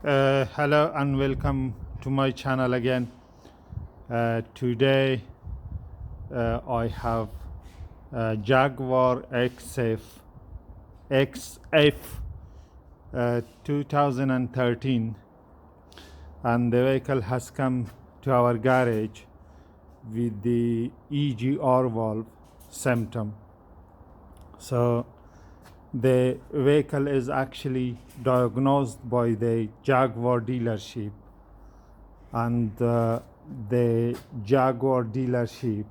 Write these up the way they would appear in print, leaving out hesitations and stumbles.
Hello and welcome to my channel again. Today I have Jaguar XF 2013, and the vehicle has come to our garage with the EGR valve symptom. So the vehicle is actually diagnosed by the Jaguar dealership, and the Jaguar dealership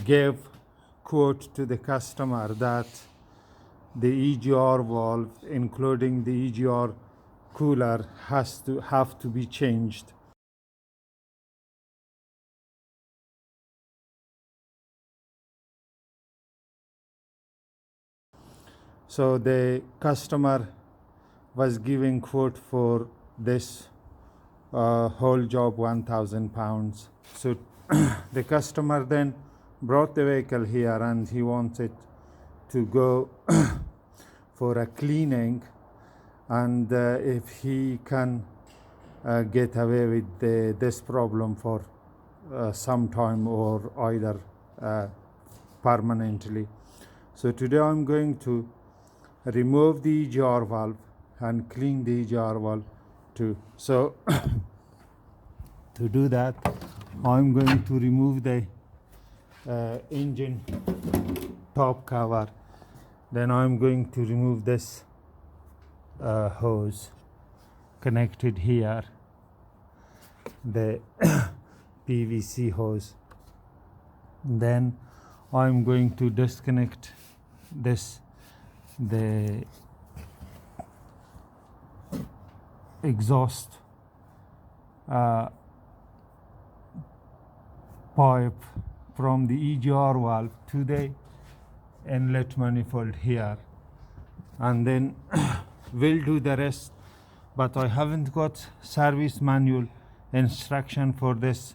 gave quote to the customer that the EGR valve, including the EGR cooler, have to be changed. So the customer was giving quote for this whole job £1,000. So the customer then brought the vehicle here, and he wanted to go for a cleaning, and if he can get away with this problem for some time, or either permanently. So today I'm going to remove the EGR valve and clean the EGR valve too. So to do that, I'm going to remove the engine top cover. Then I'm going to remove this hose connected here, the PVC hose. Then I'm going to disconnect the exhaust pipe from the EGR valve to the inlet manifold here, and then we'll do the rest. But I haven't got service manual instruction for this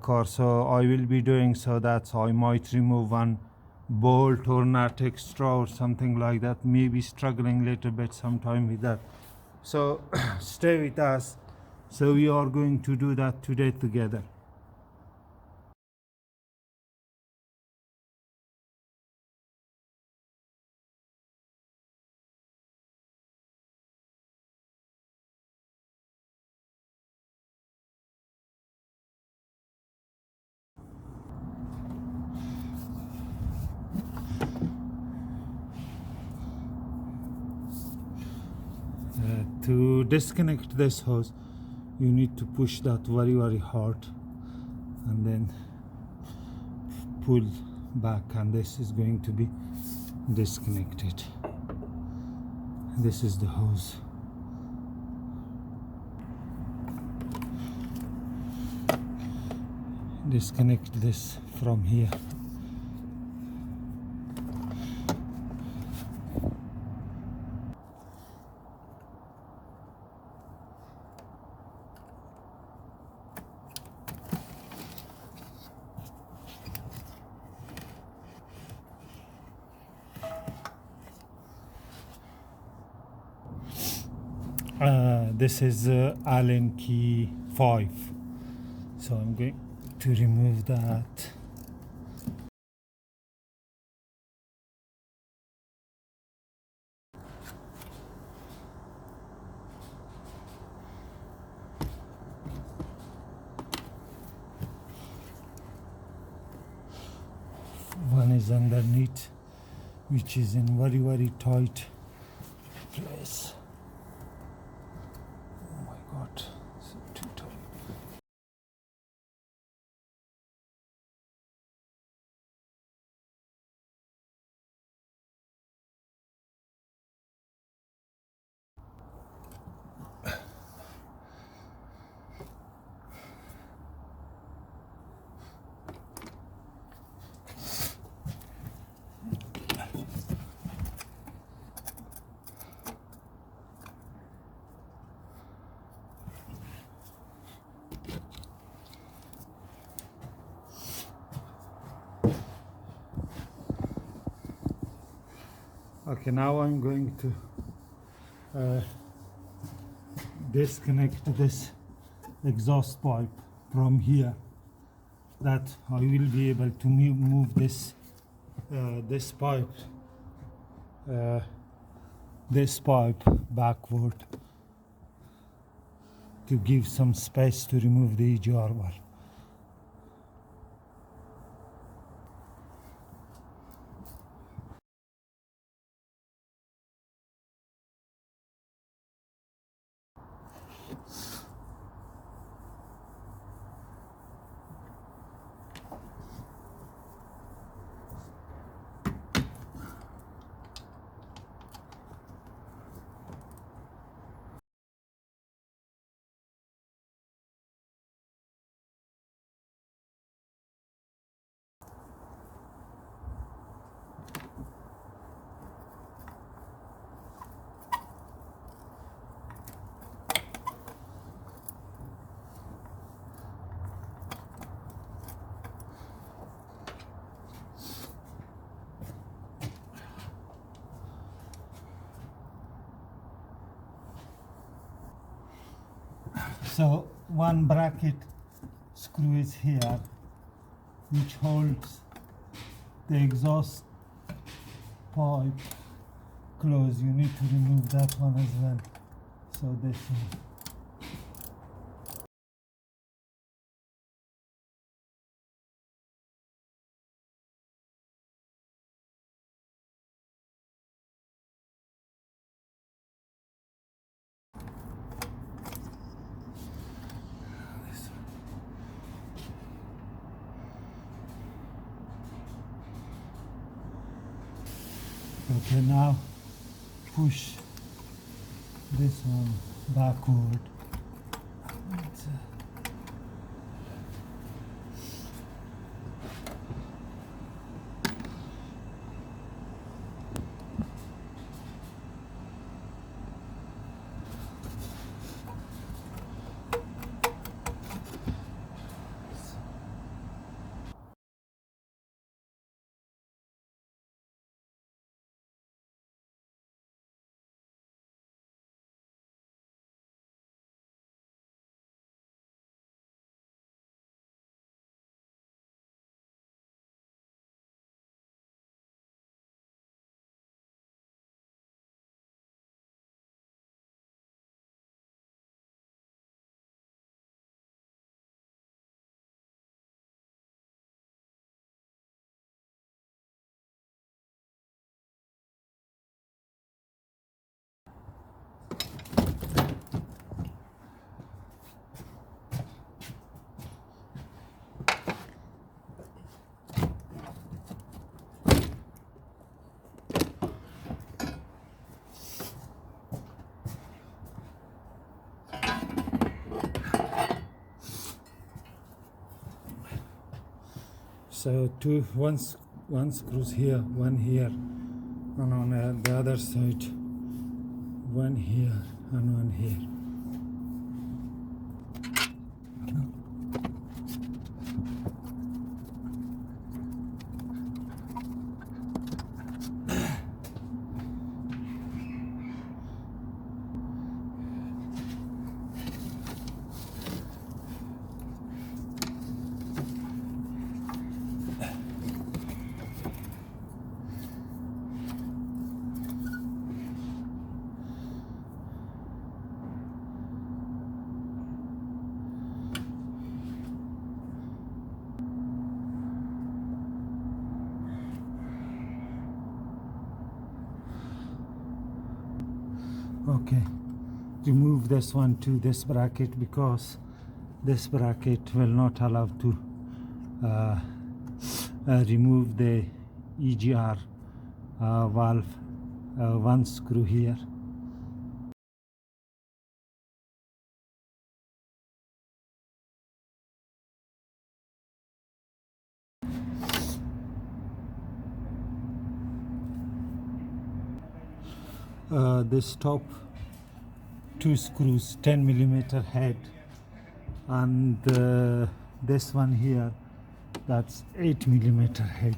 car, so I will be doing so that I might remove one bolt or nut extra or something like that. Maybe struggling a little bit sometime with that, so stay with us. So we are going to do that today together. To disconnect this hose, you need to push that very hard, and then pull back, and this is going to be disconnected. This is the hose. Disconnect this from here. This is Allen key 5, so I'm going to remove that. One is underneath, which is in very tight place. Oh my god, it's too tight. Okay, now I'm going to uh, disconnect this exhaust pipe from here, that I will be able to move this pipe backward to give some space to remove the EGR valve. So one bracket screw is here, which holds the exhaust pipe closed. You need to remove that one as well. So this one. Okay, now push this one backward. So one screws here, one here, and on the other side, one here and one here. Okay, remove this one to this bracket, because this bracket will not allow to remove the EGR valve, one screw here. This top two screws, 10mm head, and this one here, that's 8mm head.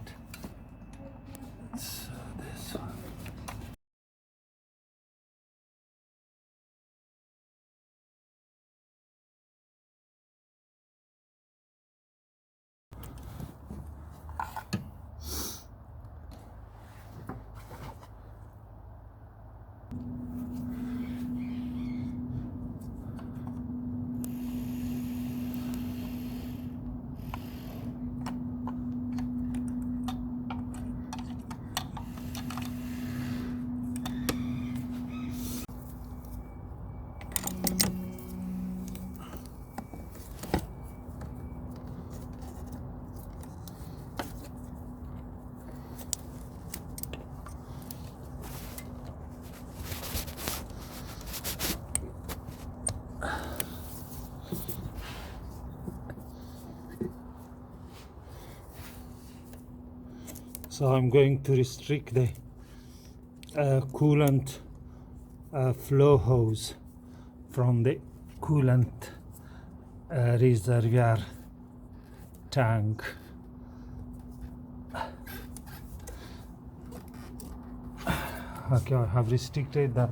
So I'm going to restrict the coolant flow hose from the coolant reservoir tank. Okay, I have restricted that.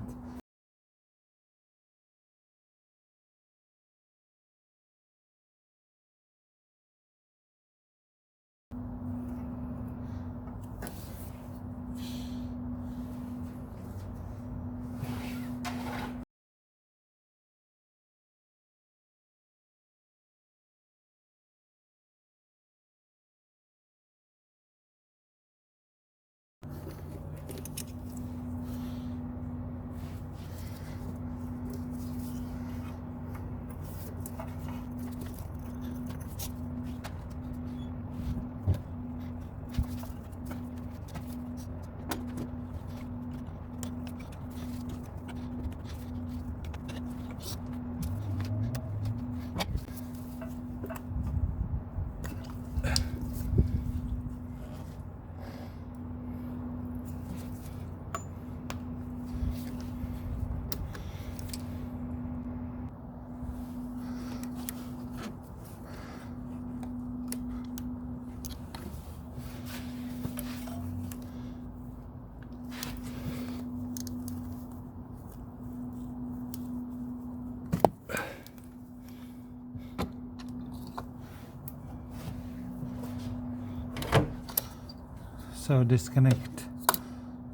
So disconnect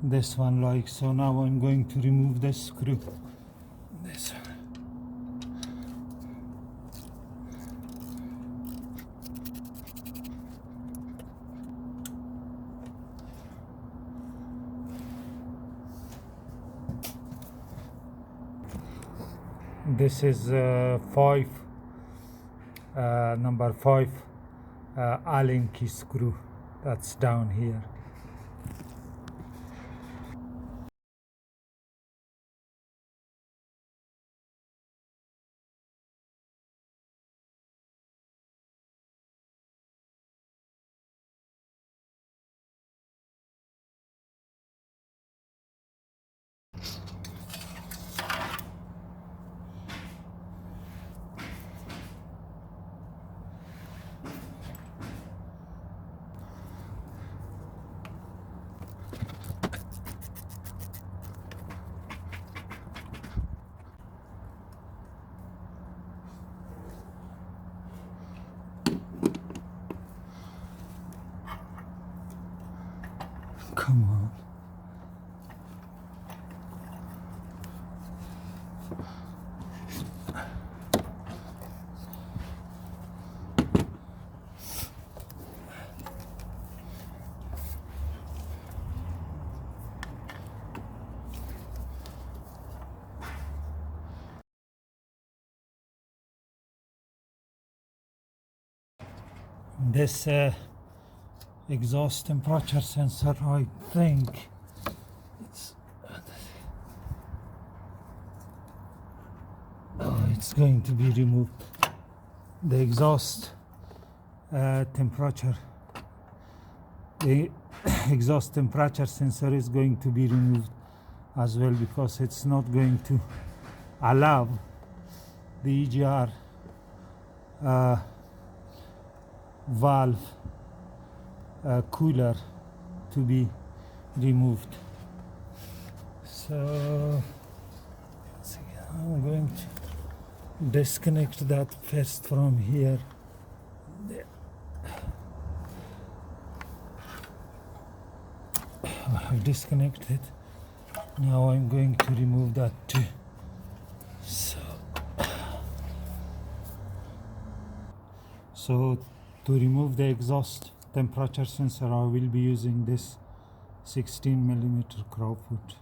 this one like so. Now I'm going to remove the screw. This one. This is number 5 Allen key screw that's down here. Come on. This exhaust temperature sensor, I think it's going to be removed. The exhaust temperature, the exhaust temperature sensor is going to be removed as well, because it's not going to allow the EGR valve cooler to be removed. So I'm going to disconnect that first from here. There. I have disconnected. Now I'm going to remove that too. So to remove the exhaust temperature sensor, I will be using this 16mm crowfoot.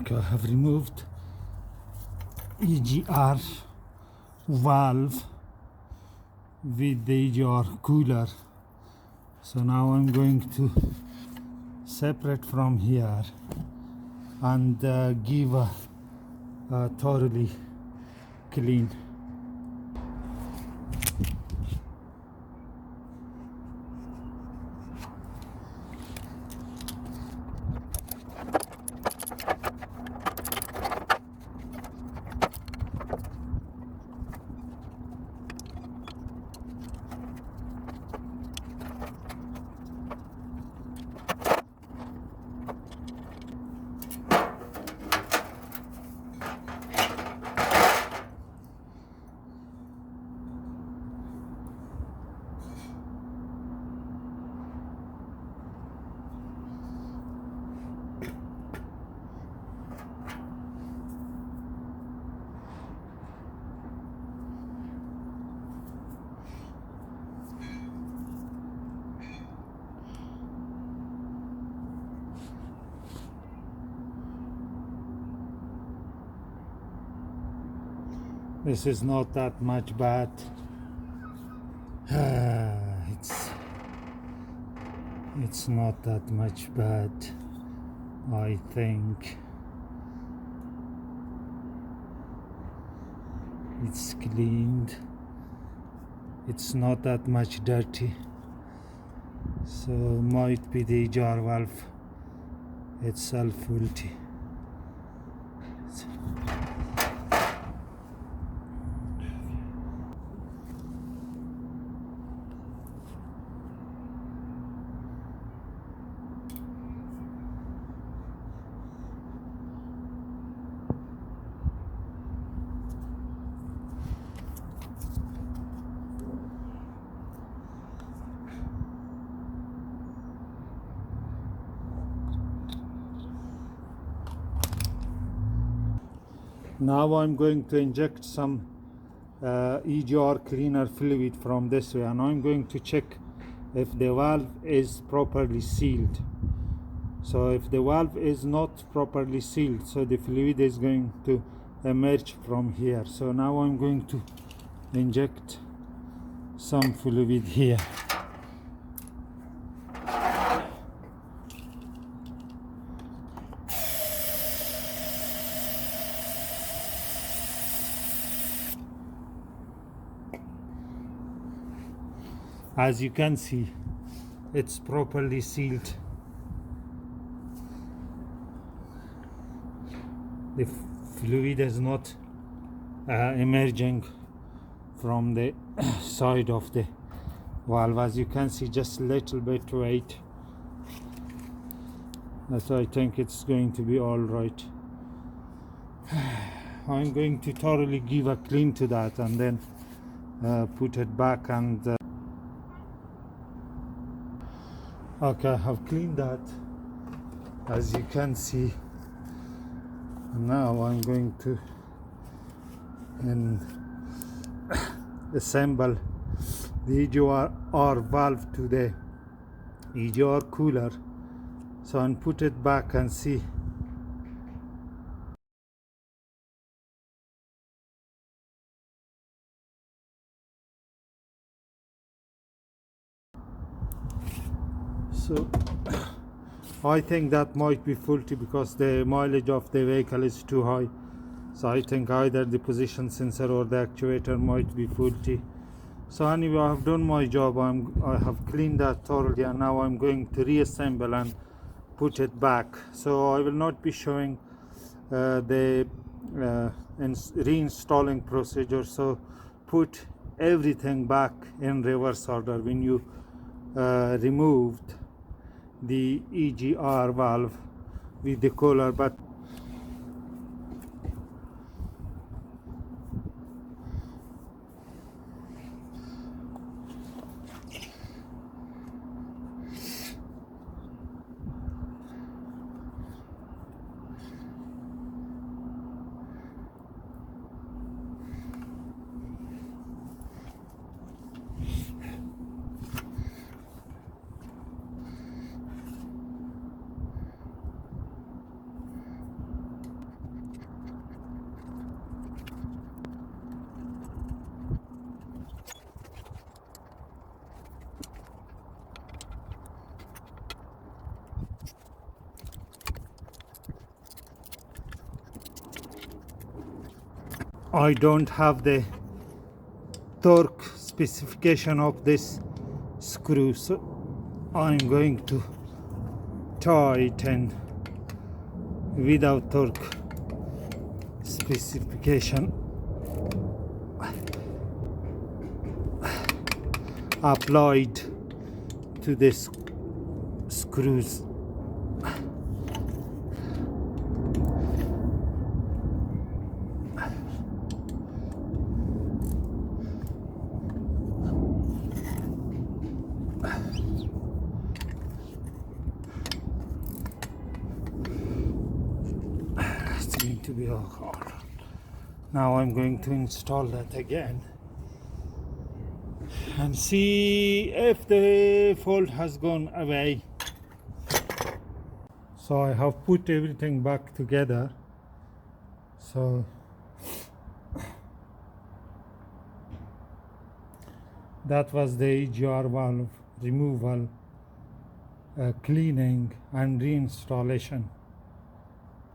Okay, I have removed EGR valve with the EGR cooler. So now I'm going to separate from here and give a thoroughly clean. This is not that much bad. It's not that much bad, I think. It's cleaned. It's not that much dirty. So might be the EGR valve itself faulty. Now I'm going to inject some EGR cleaner fluid from this way, and I'm going to check if the valve is properly sealed. So if the valve is not properly sealed, so the fluid is going to emerge from here. So now I'm going to inject some fluid here. As you can see, it's properly sealed. The fluid is not emerging from the side of the valve. As you can see, just a little bit weight. So I think it's going to be all right. I'm going to thoroughly give a clean to that and then put it back and okay, I have cleaned that, as you can see. Now I'm going to assemble the EGR valve to the EGR cooler, so and put it back and see. So I think that might be faulty because the mileage of the vehicle is too high. So I think either the position sensor or the actuator might be faulty. So anyway, I have done my job. I have cleaned that thoroughly, and now I'm going to reassemble and put it back. So I will not be showing the reinstalling procedure. So put everything back in reverse order when you removed the EGR valve with the cooler. But I don't have the torque specification of this screw, so I'm going to tighten without torque specification applied to this screws. It's going to be all hard. Now I'm going to install that again and see if the fault has gone away. So I have put everything back together. So that was the EGR valve removal, cleaning and reinstallation.